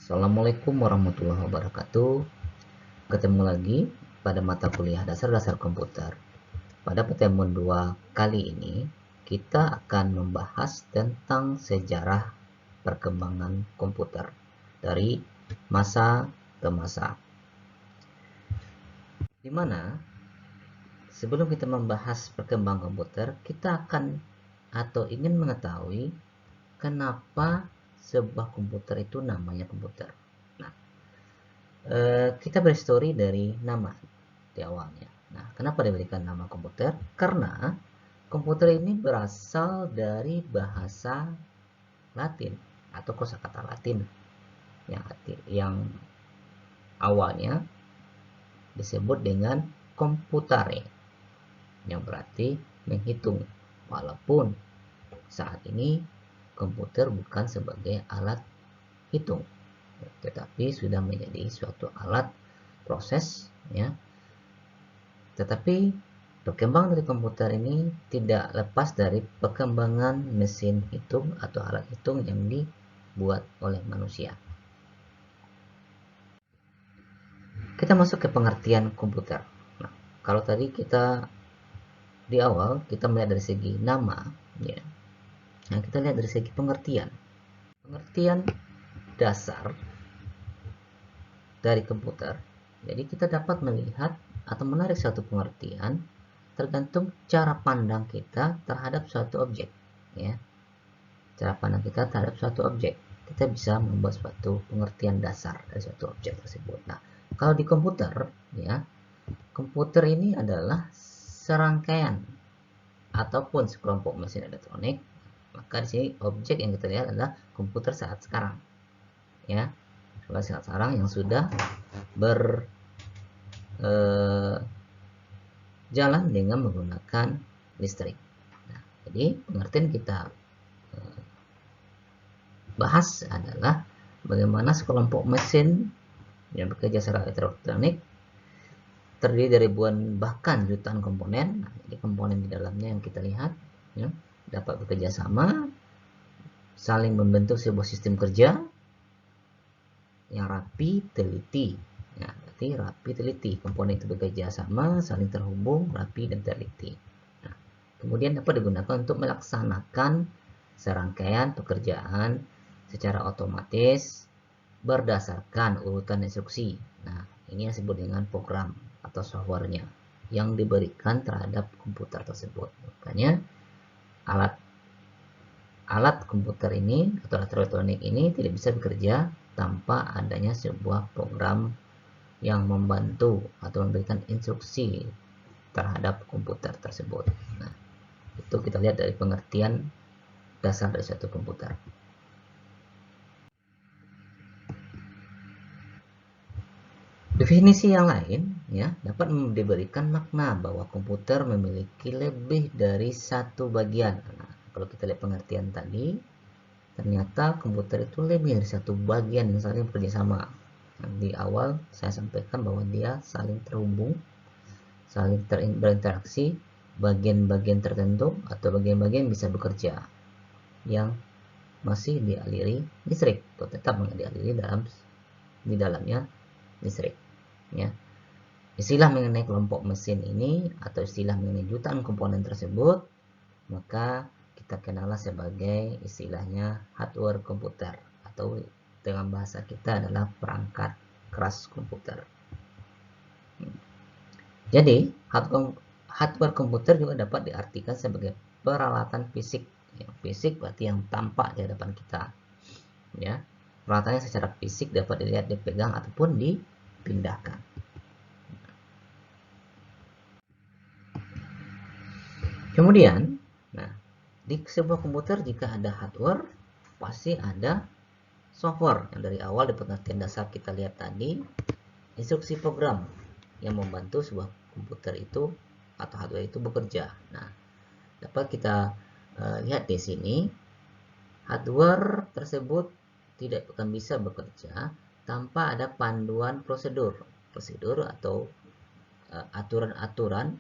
Assalamualaikum warahmatullahi wabarakatuh. Ketemu lagi pada mata kuliah dasar-dasar komputer. Pada pertemuan 2 kali ini, kita akan membahas tentang sejarah perkembangan komputer dari masa ke masa. Di mana sebelum kita membahas perkembangan komputer, kita akan atau ingin mengetahui kenapa sebuah komputer itu namanya komputer. Nah, kita berhistori dari nama di awalnya. Nah, kenapa diberikan nama komputer? Karena komputer ini berasal dari bahasa Latin atau kosakata Latin yang awalnya disebut dengan computare, yang berarti menghitung. Walaupun saat ini komputer bukan sebagai alat hitung, tetapi sudah menjadi suatu alat proses, ya. Tetapi perkembangan dari komputer ini tidak lepas dari perkembangan mesin hitung atau alat hitung yang dibuat oleh manusia. Kita masuk ke pengertian komputer. Nah, kalau tadi kita di awal kita melihat dari segi nama, ya. Nah, kita lihat dari segi pengertian. Pengertian dasar dari komputer. Jadi kita dapat melihat atau menarik suatu pengertian tergantung cara pandang kita terhadap suatu objek, ya. Cara pandang kita terhadap suatu objek, kita bisa membuat suatu pengertian dasar dari suatu objek tersebut. Nah, kalau di komputer, ya, komputer ini adalah serangkaian ataupun sekelompok mesin elektronik. Maka di sini objek yang kita lihat adalah komputer saat sekarang, ya, saat sekarang yang sudah berjalan dengan menggunakan listrik. Nah, jadi pengertian kita bahas adalah bagaimana sekelompok mesin yang bekerja secara elektronik terdiri dari ribuan bahkan jutaan komponen. Nah, jadi komponen di dalamnya yang kita lihat, ya, dapat bekerja sama, saling membentuk sebuah sistem kerja yang rapi, teliti. Nah, berarti rapi, teliti. Komponen itu bekerja sama, saling terhubung, rapi, dan teliti. Nah, kemudian dapat digunakan untuk melaksanakan serangkaian pekerjaan secara otomatis berdasarkan urutan instruksi. Nah, ini yang disebut dengan program atau softwarenya yang diberikan terhadap komputer tersebut. Makanya alat komputer ini atau alat elektronik ini tidak bisa bekerja tanpa adanya sebuah program yang membantu atau memberikan instruksi terhadap komputer tersebut. Nah, itu kita lihat dari pengertian dasar dari suatu komputer. Definisi yang lain, ya, dapat diberikan makna bahwa komputer memiliki lebih dari satu bagian. Nah, kalau kita lihat pengertian tadi, ternyata komputer itu lebih dari satu bagian yang saling bekerja sama. Nah, di awal saya sampaikan bahwa dia saling terhubung, saling berinteraksi, bagian-bagian tertentu atau bagian-bagian bisa bekerja yang masih dialiri listrik atau tetap dialiri di dalamnya listrik, ya. Istilah mengenai kelompok mesin ini atau istilah mengenai jutaan komponen tersebut maka kita kenallah sebagai istilahnya hardware komputer atau dengan bahasa kita adalah perangkat keras komputer. Jadi hardware komputer juga dapat diartikan sebagai peralatan fisik. Fisik berarti yang tampak di hadapan kita, ya. Peralatannya secara fisik dapat dilihat, dipegang ataupun dipindahkan. Kemudian, nah, di sebuah komputer jika ada hardware pasti ada software yang dari awal di pengertian dasar kita lihat tadi, instruksi program yang membantu sebuah komputer itu atau hardware itu bekerja. Nah, dapat kita lihat di sini hardware tersebut tidak akan bisa bekerja tanpa ada panduan prosedur atau aturan-aturan,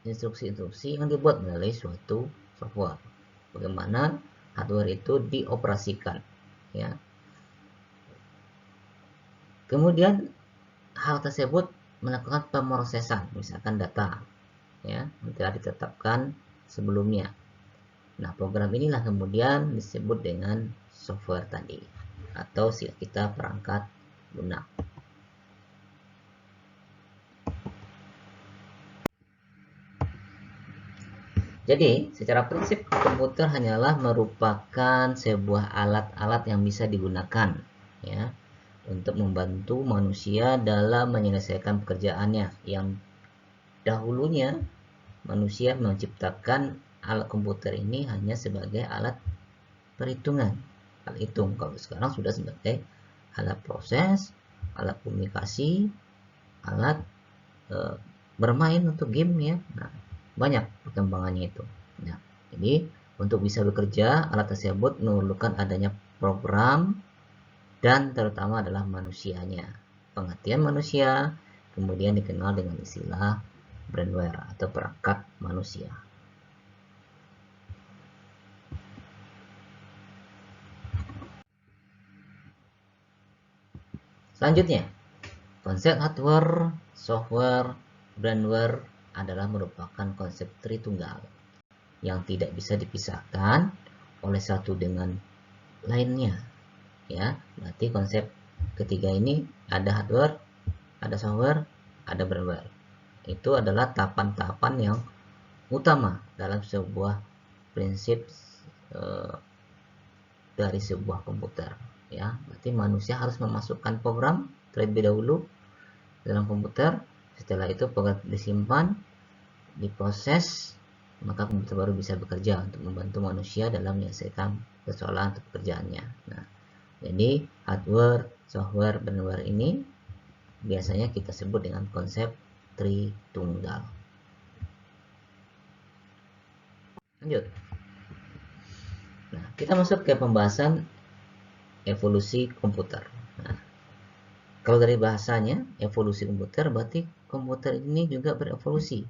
instruksi-instruksi yang dibuat melalui suatu software. Bagaimana hardware itu dioperasikan, ya. Kemudian hal tersebut melakukan pemrosesan, misalkan data ya yang telah ditetapkan sebelumnya. Nah, program inilah kemudian disebut dengan software tadi, atau kita perangkat lunak. Jadi, secara prinsip komputer hanyalah merupakan sebuah alat-alat yang bisa digunakan ya untuk membantu manusia dalam menyelesaikan pekerjaannya. Yang dahulunya manusia menciptakan alat komputer ini hanya sebagai alat perhitungan, alat hitung. Kalau sekarang sudah sebagai alat proses, alat komunikasi, alat bermain untuk game ya. Nah, banyak perkembangannya itu. Nah, jadi untuk bisa bekerja, alat tersebut memerlukan adanya program dan terutama adalah manusianya. Pengertian manusia kemudian dikenal dengan istilah brandware atau perangkat manusia. Selanjutnya, konsep hardware, software, brandware adalah merupakan konsep tritunggal yang tidak bisa dipisahkan oleh satu dengan lainnya. Ya, berarti konsep ketiga ini ada hardware, ada software, ada brandware. Itu adalah tahapan-tahapan yang utama dalam sebuah prinsip dari sebuah komputer. Ya, berarti manusia harus memasukkan program terlebih dahulu dalam komputer. Setelah itu program disimpan, diproses, maka komputer baru bisa bekerja untuk membantu manusia dalam menyelesaikan persoalan atau pekerjaannya. Nah, jadi hardware, software, brandware ini biasanya kita sebut dengan konsep tritunggal. Lanjut. Nah, kita masuk ke pembahasan evolusi komputer. Nah, kalau dari bahasanya evolusi komputer, berarti komputer ini juga berevolusi.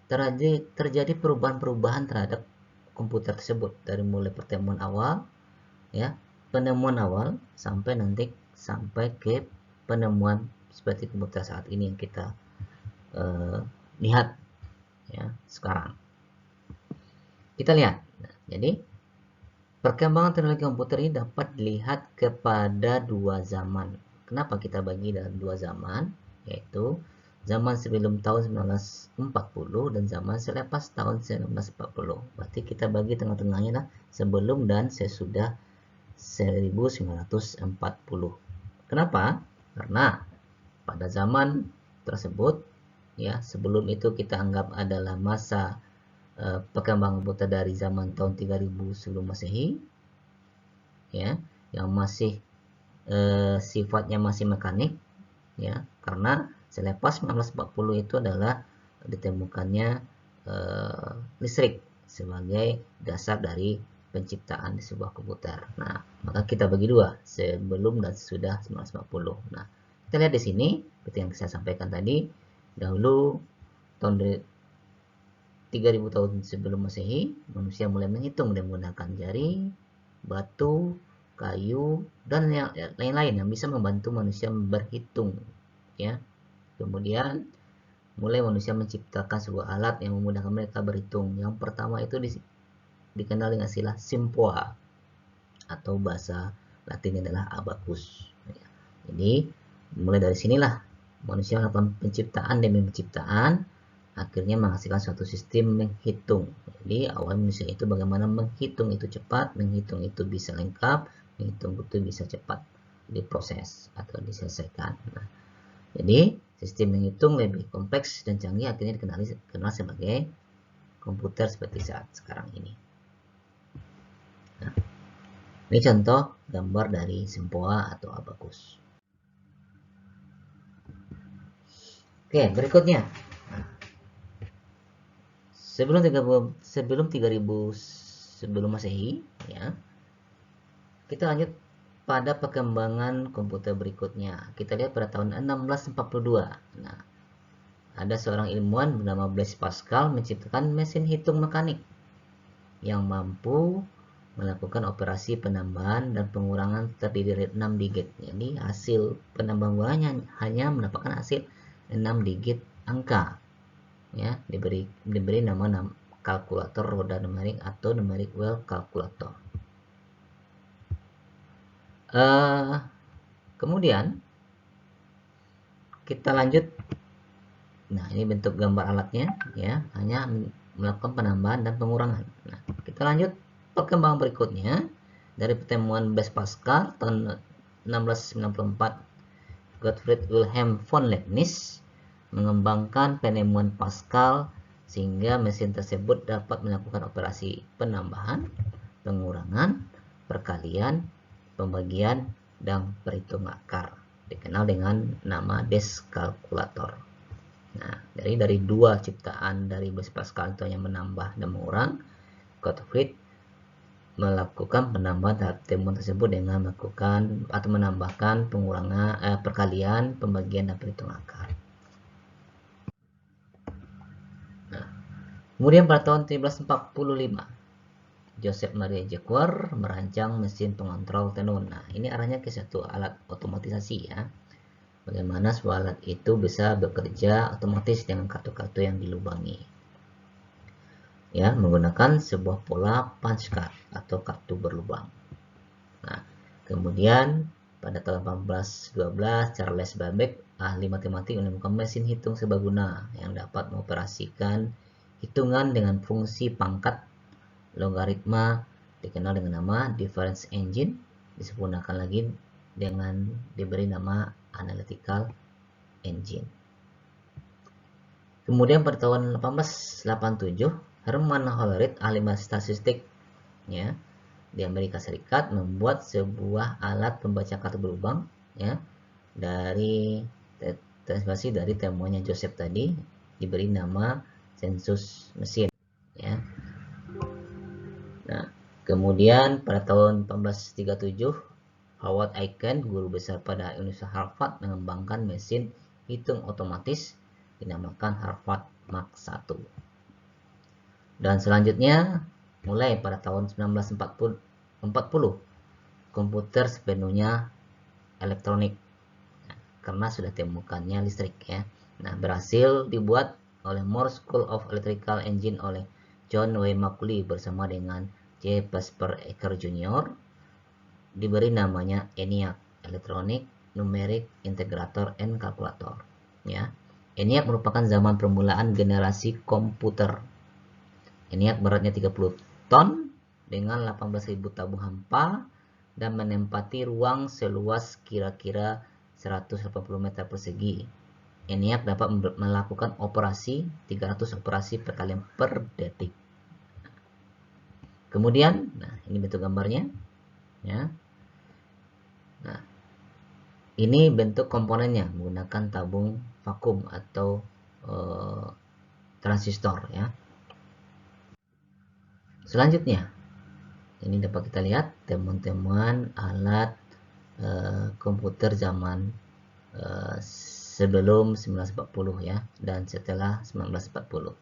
Terjadi perubahan-perubahan terhadap komputer tersebut dari mulai pertemuan awal ya, penemuan awal sampai ke penemuan seperti komputer saat ini yang kita lihat ya sekarang. Kita lihat. Nah, jadi perkembangan teknologi komputer ini dapat dilihat kepada dua zaman. Kenapa kita bagi dalam dua zaman? Yaitu zaman sebelum tahun 1940 dan zaman selepas tahun 1940. Berarti kita bagi tengah-tengahnya lah sebelum dan sesudah 1940. Kenapa? Karena pada zaman tersebut ya, sebelum itu kita anggap adalah masa perkembangan komputer dari zaman tahun 3000 sebelum Masehi ya, yang masih sifatnya masih mekanik ya, karena selepas 1940 itu adalah ditemukannya listrik sebagai dasar dari penciptaan di sebuah komputer. Nah, maka kita bagi dua, sebelum dan sesudah 1940. Nah, kita lihat di sini seperti yang saya sampaikan tadi, dahulu tahun 3000 tahun sebelum Masehi, manusia mulai menghitung dengan menggunakan jari, batu, kayu, dan yang lain-lain yang bisa membantu manusia berhitung. Ya, kemudian mulai manusia menciptakan sebuah alat yang memudahkan mereka berhitung. Yang pertama itu dikenal dengan istilah simpoa atau bahasa Latinnya adalah abacus. Ya, jadi mulai dari sinilah manusia melakukan penciptaan demi penciptaan, akhirnya menghasilkan suatu sistem menghitung. Jadi awal manusia itu bagaimana menghitung itu cepat, menghitung itu bisa lengkap, menghitung itu bisa cepat diproses atau diselesaikan. Nah, jadi sistem menghitung lebih kompleks dan canggih, akhirnya dikenal sebagai komputer seperti saat sekarang ini. Nah, ini contoh gambar dari simpoa atau abacus. Oke, berikutnya. Sebelum 3000 sebelum Masehi ya. Kita lanjut pada perkembangan komputer berikutnya. Kita lihat pada tahun 1642. Nah, ada seorang ilmuwan bernama Blaise Pascal menciptakan mesin hitung mekanik yang mampu melakukan operasi penambahan dan pengurangan terdiri dari 6 digit. Jadi hasil penambahan hanya mendapatkan hasil 6 digit angka. Ya, diberi nama kalkulator roda numerik atau numeric well calculator. Kemudian kita lanjut. Nah, ini bentuk gambar alatnya ya, hanya melakukan penambahan dan pengurangan. Nah, kita lanjut perkembangan berikutnya. Dari pertemuan Blaise Pascal tahun 1694, Gottfried Wilhelm von Leibniz mengembangkan penemuan Pascal sehingga mesin tersebut dapat melakukan operasi penambahan, pengurangan, perkalian, pembagian, dan perhitung akar, dikenal dengan nama Deskalkulator. Nah, dari dua ciptaan dari Blaise Pascal itu yang menambah dan mengurang, Gottfried melakukan penambahan terhadap temuan tersebut dengan melakukan atau menambahkan pengurangan, perkalian, pembagian, dan perhitung akar. Nah, kemudian pada tahun 1745, Joseph Marie Jacquard merancang mesin pengontrol tenun. Nah, ini arahnya ke satu alat otomatisasi ya. Bagaimana sebuah alat itu bisa bekerja otomatis dengan kartu-kartu yang dilubangi. Ya, menggunakan sebuah pola punch card atau kartu berlubang. Nah, kemudian pada tahun 1812 Charles Babbage, ahli matematik, menemukan mesin hitung serbaguna yang dapat mengoperasikan hitungan dengan fungsi pangkat logaritma, dikenal dengan nama difference engine, disempurnakan lagi dengan diberi nama analytical engine. Kemudian pada tahun 1887 Hermann Hollerith, ahli statistik ya, di Amerika Serikat, membuat sebuah alat pembaca kartu berlubang ya, dari terinspirasi dari temuannya Joseph tadi, diberi nama sensus mesin ya. Nah, kemudian pada tahun 1837 Howard Aiken, guru besar pada Universitas Harvard, mengembangkan mesin hitung otomatis dinamakan Harvard Mark I. Dan selanjutnya, mulai pada tahun 1940, komputer sepenuhnya elektronik, karena sudah ditemukannya listrik ya. Nah, berhasil dibuat oleh Morse School of Electrical Engine oleh John W. Macaulay bersama dengan J. Presper Ecker Jr. Diberi namanya ENIAC, Electronic Numeric Integrator and Calculator ya. ENIAC merupakan zaman permulaan generasi komputer. ENIAC beratnya 30 ton dengan 18.000 tabung hampa dan menempati ruang seluas kira-kira 180 meter persegi. ENIAC dapat melakukan operasi 300 operasi perkalian per detik. Kemudian, nah ini bentuk gambarnya ya. Nah, ini bentuk komponennya menggunakan tabung vakum atau transistor ya. Selanjutnya, ini dapat kita lihat temuan-temuan alat komputer zaman sebelum 1940 ya, dan setelah 1940.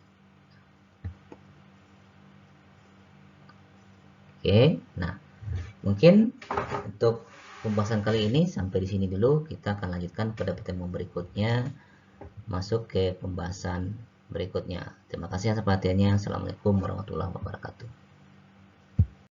Oke, nah mungkin untuk pembahasan kali ini sampai di sini dulu. Kita akan lanjutkan pada pertemuan berikutnya, masuk ke pembahasan berikutnya. Terima kasih atas perhatiannya. Assalamualaikum warahmatullahi wabarakatuh.